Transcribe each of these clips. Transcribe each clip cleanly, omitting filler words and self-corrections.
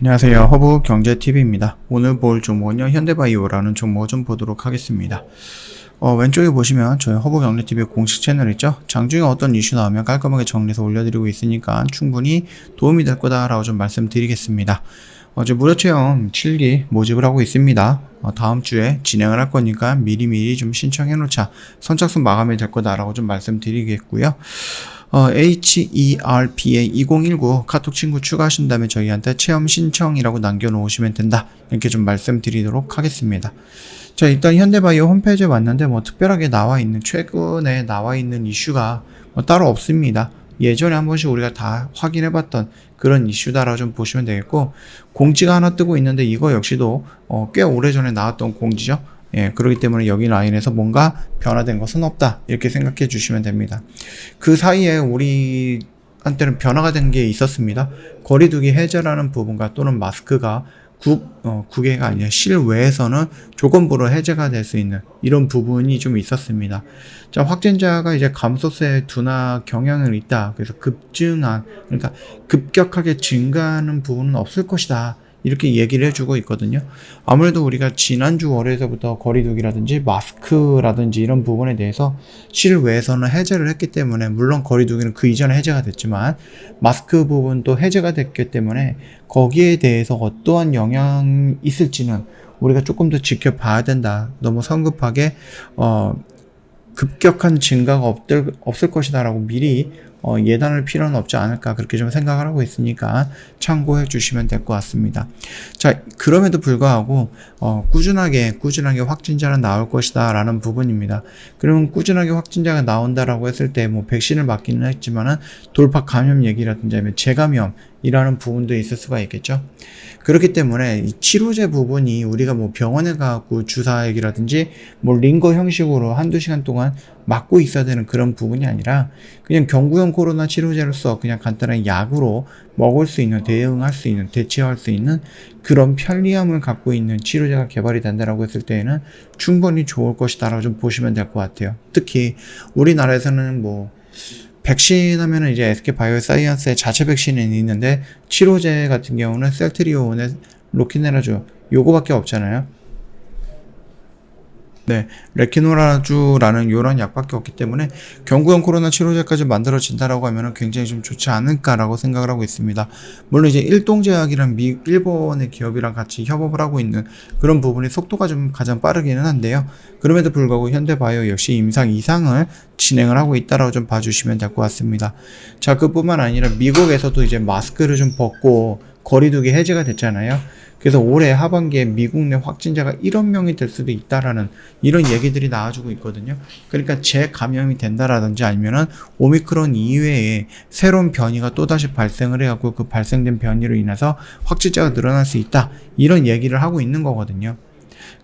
안녕하세요. 허브경제TV입니다. 오늘 볼 종목은요, 현대바이오라는 종목을 좀 보도록 하겠습니다. 왼쪽에 보시면 저희 허브경제TV 공식 채널 있죠? 장중에 어떤 이슈 나오면 깔끔하게 정리해서 올려드리고 있으니까 충분히 도움이 될 거다라고 좀 말씀드리겠습니다. 어제 무료체험 7기 모집을 하고 있습니다. 다음 주에 진행을 할 거니까 미리미리 좀 신청해 놓자. 선착순 마감이 될 거다라고 좀 말씀드리겠고요. HERPA 2019 카톡 친구 추가하신 다음에 저희한테 체험 신청이라고 남겨놓으시면 된다. 이렇게 좀 말씀드리도록 하겠습니다. 자, 일단 현대바이오 홈페이지에 왔는데 특별하게 최근에 나와 있는 이슈가 따로 없습니다. 예전에 한 번씩 우리가 다 확인해봤던 그런 이슈다라고 좀 보시면 되겠고, 공지가 하나 뜨고 있는데 이거 역시도 꽤 오래전에 나왔던 공지죠. 예, 그렇기 때문에 여기 라인에서 뭔가 변화된 것은 없다. 이렇게 생각해 주시면 됩니다. 그 사이에 우리한테는 변화가 된 게 있었습니다. 거리두기 해제라는 부분과 또는 마스크가 국외가 아니라 실외에서는 조건부로 해제가 될 수 있는 이런 부분이 좀 있었습니다. 자, 확진자가 이제 감소세 둔화 경향을 있다. 그래서 그러니까 급격하게 증가하는 부분은 없을 것이다. 이렇게 얘기를 해주고 있거든요. 아무래도 우리가 지난주 월요일서부터 거리두기라든지 마스크라든지 이런 부분에 대해서 실외에서는 해제를 했기 때문에, 물론 거리두기는 그 이전에 해제가 됐지만 마스크 부분도 해제가 됐기 때문에 거기에 대해서 어떠한 영향이 있을지는 우리가 조금 더 지켜봐야 된다. 너무 성급하게 급격한 증가가 없을 것이다 라고 미리 예단할 필요는 없지 않을까, 그렇게 좀 생각을 하고 있으니까 참고해 주시면 될 것 같습니다. 자, 그럼에도 불구하고 꾸준하게 확진자는 나올 것이다 라는 부분입니다. 그러면 꾸준하게 확진자가 나온다라고 했을 때 백신을 맞기는 했지만은 돌파 감염 얘기라든지 아니면 재감염이라는 부분도 있을 수가 있겠죠. 그렇기 때문에 이 치료제 부분이 우리가 병원에 가고 주사액이라든지 링거 형식으로 한두 시간 동안 맞고 있어야 되는 그런 부분이 아니라 그냥 경구용 코로나 치료제로서 그냥 간단한 약으로 먹을 수 있는, 대체할 수 있는 그런 편리함을 갖고 있는 치료제가 개발이 된다라고 했을 때에는 충분히 좋을 것이다라고 좀 보시면 될 것 같아요. 특히 우리나라에서는 백신 하면은 이제 SK바이오사이언스의 자체 백신이 있는데, 치료제 같은 경우는 셀트리온의 로키네라주 요거밖에 없잖아요. 네, 레키노라주라는 요런 약밖에 없기 때문에 경구용 코로나 치료제까지 만들어진다라고 하면은 굉장히 좀 좋지 않을까라고 생각을 하고 있습니다. 물론 이제 일동제약이랑 일본의 기업이랑 같이 협업을 하고 있는 그런 부분이 속도가 좀 가장 빠르기는 한데요. 그럼에도 불구하고 현대바이오 역시 임상 이상을 진행을 하고 있다라고 좀 봐주시면 될 것 같습니다. 자, 그뿐만 아니라 미국에서도 이제 마스크를 좀 벗고 거리두기 해제가 됐잖아요. 그래서 올해 하반기에 미국 내 확진자가 1억 명이 될 수도 있다라는 이런 얘기들이 나와주고 있거든요. 그러니까 재감염이 된다라든지 아니면은 오미크론 이외에 새로운 변이가 또다시 발생을 해갖고 그 발생된 변이로 인해서 확진자가 늘어날 수 있다. 이런 얘기를 하고 있는 거거든요.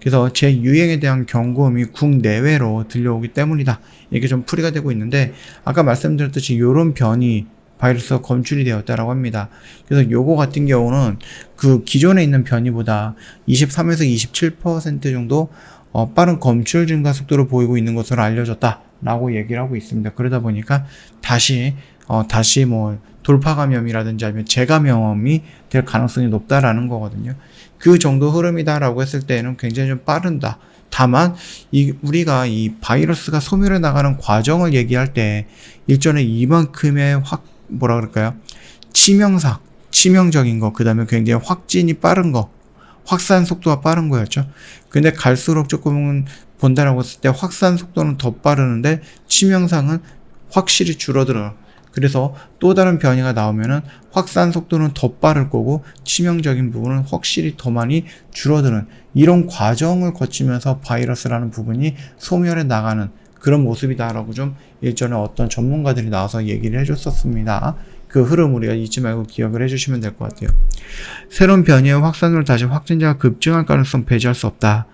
그래서 재유행에 대한 경고음이 국내외로 들려오기 때문이다. 이게 좀 풀이가 되고 있는데, 아까 말씀드렸듯이 이런 변이 바이러스가 검출이 되었다라고 합니다. 그래서 요거 같은 경우는 그 기존에 있는 변이보다 23에서 27% 정도 빠른 검출 증가 속도를 보이고 있는 것으로 알려졌다라고 얘기를 하고 있습니다. 그러다 보니까 다시 돌파 감염이라든지 아니면 재감염이 될 가능성이 높다라는 거거든요. 그 정도 흐름이다라고 했을 때는 굉장히 좀 빠른다. 다만 우리가 이 바이러스가 소멸해 나가는 과정을 얘기할 때 일전에 이만큼의 치명적인 거, 그 다음에 굉장히 확진이 빠른 거, 확산 속도가 빠른 거였죠. 근데 갈수록 조금은 본다라고 했을 때 확산 속도는 더 빠르는데 치명상은 확실히 줄어들어요. 그래서 또 다른 변이가 나오면은 확산 속도는 더 빠를 거고 치명적인 부분은 확실히 더 많이 줄어드는 이런 과정을 거치면서 바이러스라는 부분이 소멸해 나가는 그런 모습이다라고 좀 일전에 어떤 전문가들이 나와서 얘기를 해줬었습니다. 그 흐름 우리가 잊지 말고 기억을 해주시면 될 것 같아요. 새로운 변이의 확산으로 다시 확진자가 급증할 가능성 배제할 수 없다.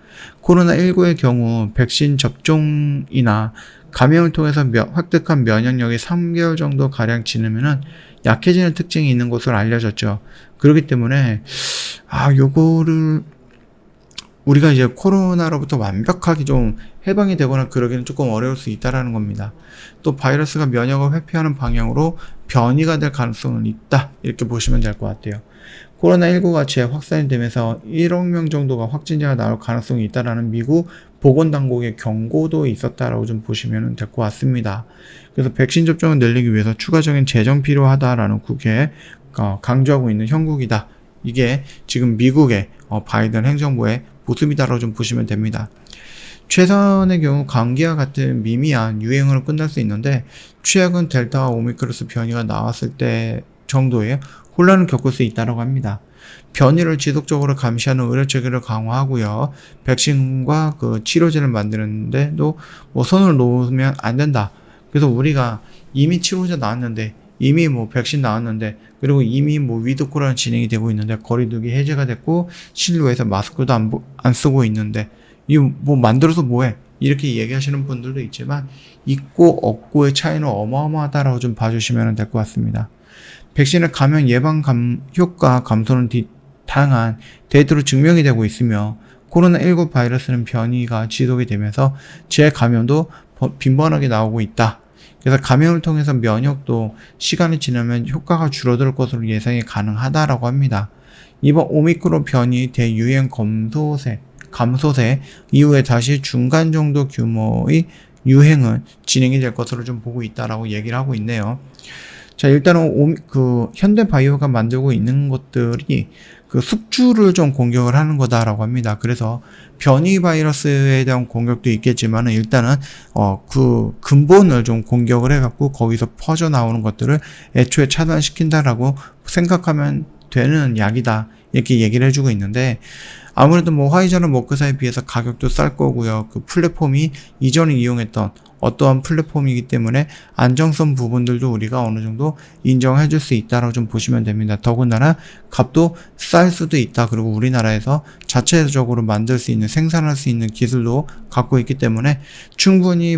코로나19의 경우 백신 접종이나 감염을 통해서 획득한 면역력이 3개월 정도 가량 지나면은 약해지는 특징이 있는 것으로 알려졌죠. 그렇기 때문에 요거를 우리가 이제 코로나로부터 완벽하게 좀 해방이 되거나 그러기는 조금 어려울 수 있다라는 겁니다. 또 바이러스가 면역을 회피하는 방향으로 변이가 될 가능성은 있다. 이렇게 보시면 될 것 같아요. 코로나19가 재확산이 되면서 1억 명 정도가 확진자가 나올 가능성이 있다라는 미국 보건당국의 경고도 있었다라고 좀 보시면 될 것 같습니다. 그래서 백신 접종을 늘리기 위해서 추가적인 재정 필요하다라는 국회에 강조하고 있는 형국이다. 이게 지금 미국의 바이든 행정부의 모습이다라고 좀 보시면 됩니다. 최선의 경우 감기와 같은 미미한 유행으로 끝날 수 있는데 최악은 델타와 오미크론스 변이가 나왔을 때 정도의 혼란을 겪을 수 있다고 합니다. 변이를 지속적으로 감시하는 의료 체계를 강화하고요. 백신과 그 치료제를 만드는데도 손을 놓으면 안 된다. 그래서 우리가 이미 치료제 나왔는데 이미 백신 나왔는데 그리고 이미 위드 코로나 진행이 되고 있는데 거리두기 해제가 됐고 실내에서 마스크도 안 쓰고 있는데 이거 만들어서 뭐해? 이렇게 얘기하시는 분들도 있지만 있고 없고의 차이는 어마어마하다라고 좀 봐주시면 될 것 같습니다. 백신의 감염 예방 효과 감소는 다양한 데이터로 증명이 되고 있으며 코로나19 바이러스는 변이가 지속이 되면서 재감염도 빈번하게 나오고 있다. 그래서 감염을 통해서 면역도 시간이 지나면 효과가 줄어들 것으로 예상이 가능하다라고 합니다. 이번 오미크론 변이 대유행 감소세 이후에 다시 중간 정도 규모의 유행은 진행이 될 것으로 좀 보고 있다라고 얘기를 하고 있네요. 자, 일단은 현대바이오가 만들고 있는 것들이 그 숙주를 좀 공격을 하는 거다라고 합니다. 그래서 변이 바이러스에 대한 공격도 있겠지만 일단은 그 근본을 좀 공격을 해갖고 거기서 퍼져 나오는 것들을 애초에 차단시킨다라고 생각하면 되는 약이다. 이렇게 얘기를 해주고 있는데 아무래도 화이자나 머크사에 비해서 가격도 쌀 거고요. 그 플랫폼이 이전에 이용했던 어떠한 플랫폼이기 때문에 안정성 부분들도 우리가 어느 정도 인정해 줄 수 있다라고 좀 보시면 됩니다. 더군다나 값도 쌀 수도 있다. 그리고 우리나라에서 자체적으로 만들 수 있는 생산할 수 있는 기술도 갖고 있기 때문에 충분히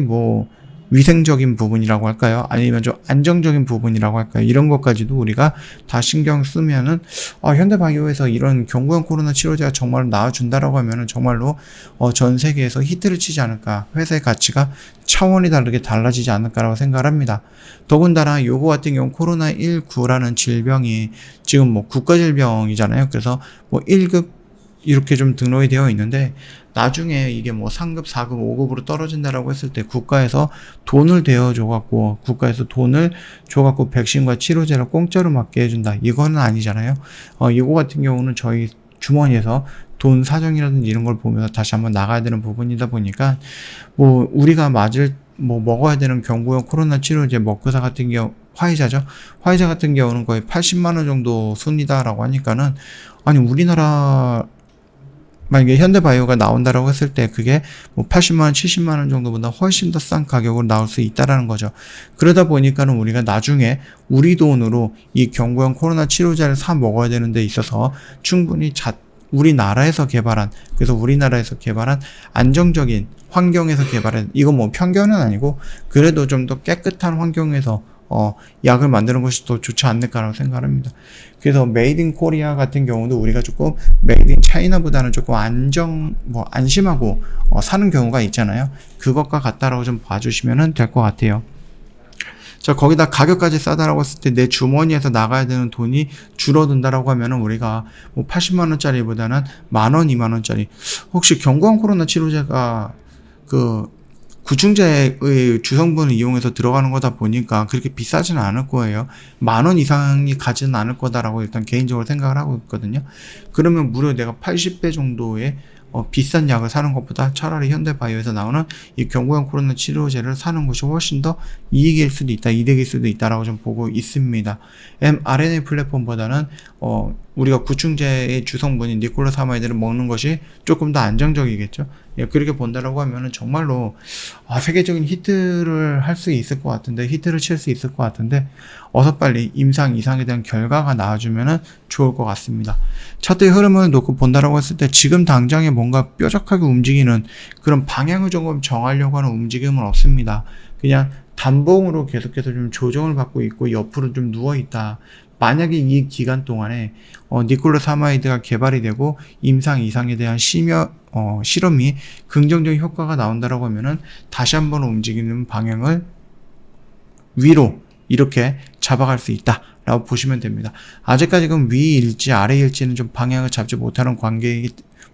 위생적인 부분이라고 할까요? 아니면 좀 안정적인 부분이라고 할까요? 이런 것까지도 우리가 다 신경 쓰면은 현대바이오에서 이런 경구형 코로나 치료제가 정말 나와준다라고 하면은 정말로 전 세계에서 히트를 치지 않을까, 회사의 가치가 차원이 다르게 달라지지 않을까라고 생각을 합니다. 더군다나 요거 같은 경우 코로나19라는 질병이 지금 국가질병이잖아요. 그래서 1급 이렇게 좀 등록이 되어 있는데 나중에 이게 3급, 4급, 5급으로 떨어진다라고 했을 때 국가에서 돈을 줘갖고 백신과 치료제를 공짜로 맞게 해준다. 이거는 아니잖아요. 이거 같은 경우는 저희 주머니에서 돈 사정이라든지 이런 걸 보면서 다시 한번 나가야 되는 부분이다 보니까 우리가 먹어야 되는 경구용 코로나 치료제 머크사 같은 경우 화이자 같은 경우는 거의 80만 원 정도 순이다라고 하니까는 아니 우리나라 만약에 현대바이오가 나온다라고 했을 때 그게 80만 원, 70만 원 정도보다 훨씬 더 싼 가격으로 나올 수 있다라는 거죠. 그러다 보니까는 우리가 나중에 우리 돈으로 이 경구형 코로나 치료제를 사 먹어야 되는 데 있어서 충분히 우리나라에서 개발한 안정적인 환경에서 개발한 이거 편견은 아니고 그래도 좀 더 깨끗한 환경에서 약을 만드는 것이 더 좋지 않을까라고 생각합니다. 그래서 메이드 인 코리아 같은 경우도 우리가 조금 메이드 인 차이나보다는 조금 안심하고 사는 경우가 있잖아요. 그것과 같다라고 좀 봐주시면 될 것 같아요. 자, 거기다 가격까지 싸다라고 했을 때 내 주머니에서 나가야 되는 돈이 줄어든다라고 하면은 우리가 80만 원짜리보다는 10,000원, 20,000원짜리 혹시 경구형 코로나 치료제가 구충제의 주성분을 이용해서 들어가는 거다 보니까 그렇게 비싸지는 않을 거예요. 10,000원 이상이 가지는 않을 거다라고 일단 개인적으로 생각을 하고 있거든요. 그러면 무려 내가 80배 정도의 비싼 약을 사는 것보다 차라리 현대바이오에서 나오는 이 경구형 코로나 치료제를 사는 것이 훨씬 더 이득일 수도 있다라고 좀 보고 있습니다. mRNA 플랫폼보다는 우리가 구충제의 주성분인 니콜로사마이드를 먹는 것이 조금 더 안정적이겠죠. 그렇게 본다라고 하면은 정말로 세계적인 히트를 칠 수 있을 것 같은데 어서 빨리 임상 이상에 대한 결과가 나와주면은 좋을 것 같습니다. 차트의 흐름을 놓고 본다라고 했을 때 지금 당장에 뭔가 뾰족하게 움직이는 그런 방향을 조금 정하려고 하는 움직임은 없습니다. 그냥 단봉으로 계속해서 좀 조정을 받고 있고 옆으로 좀 누워있다. 만약에 이 기간 동안에 니콜로사마이드가 개발이 되고 임상 이상에 대한 실험이 긍정적인 효과가 나온다라고 하면은 다시 한번 움직이는 방향을 위로 이렇게 잡아갈 수 있다라고 보시면 됩니다. 아직까지는 위일지 아래일지는 좀 방향을 잡지 못하는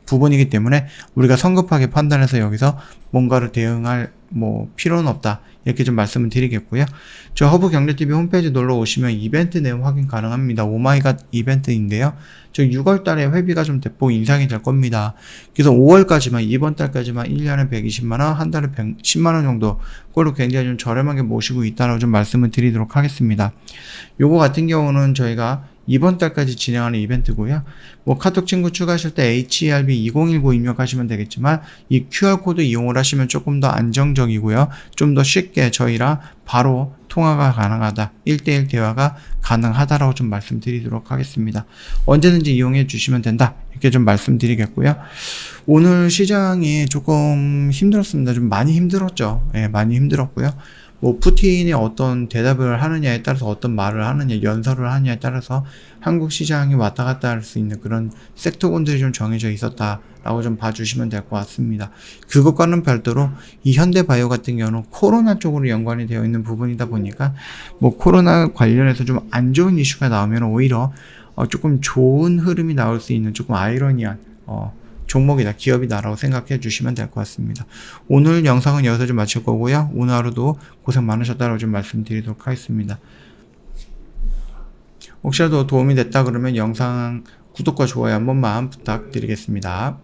부분이기 때문에 우리가 성급하게 판단해서 여기서 뭔가를 대응할 필요는 없다. 이렇게 좀 말씀을 드리겠고요. 저 허브경제TV 홈페이지 놀러 오시면 이벤트 내용 확인 가능합니다. 오마이갓 이벤트인데요. 저 6월 달에 회비가 좀 대폭 인상이 될 겁니다. 그래서 5월까지만, 이번 달까지만 1년에 120만원, 한 달에 110만원 정도, 그걸로 굉장히 좀 저렴하게 모시고 있다고 좀 말씀을 드리도록 하겠습니다. 요거 같은 경우는 저희가 이번 달까지 진행하는 이벤트고요. 카톡 친구 추가하실 때 HERB2019 입력하시면 되겠지만 이 QR코드 이용을 하시면 조금 더 안정적이고요. 좀 더 쉽게 저희랑 바로 통화가 가능하다. 1대1 대화가 가능하다라고 좀 말씀드리도록 하겠습니다. 언제든지 이용해 주시면 된다. 이렇게 좀 말씀드리겠고요. 오늘 시장이 조금 힘들었습니다. 좀 많이 힘들었죠. 예, 많이 힘들었고요. 푸틴이 어떤 대답을 하느냐에 따라서 어떤 말을 하느냐, 연설을 하느냐에 따라서 한국 시장이 왔다 갔다 할 수 있는 그런 섹터군들이 좀 정해져 있었다라고 좀 봐주시면 될 것 같습니다. 그것과는 별도로 이 현대바이오 같은 경우는 코로나 쪽으로 연관이 되어 있는 부분이다 보니까 코로나 관련해서 좀 안 좋은 이슈가 나오면 오히려 조금 좋은 흐름이 나올 수 있는 조금 아이러니한 종목이다, 기업이다라고 생각해 주시면 될 것 같습니다. 오늘 영상은 여기서 좀 마칠 거고요. 오늘 하루도 고생 많으셨다고 좀 말씀드리도록 하겠습니다. 혹시라도 도움이 됐다 그러면 영상 구독과 좋아요 한 번만 부탁드리겠습니다.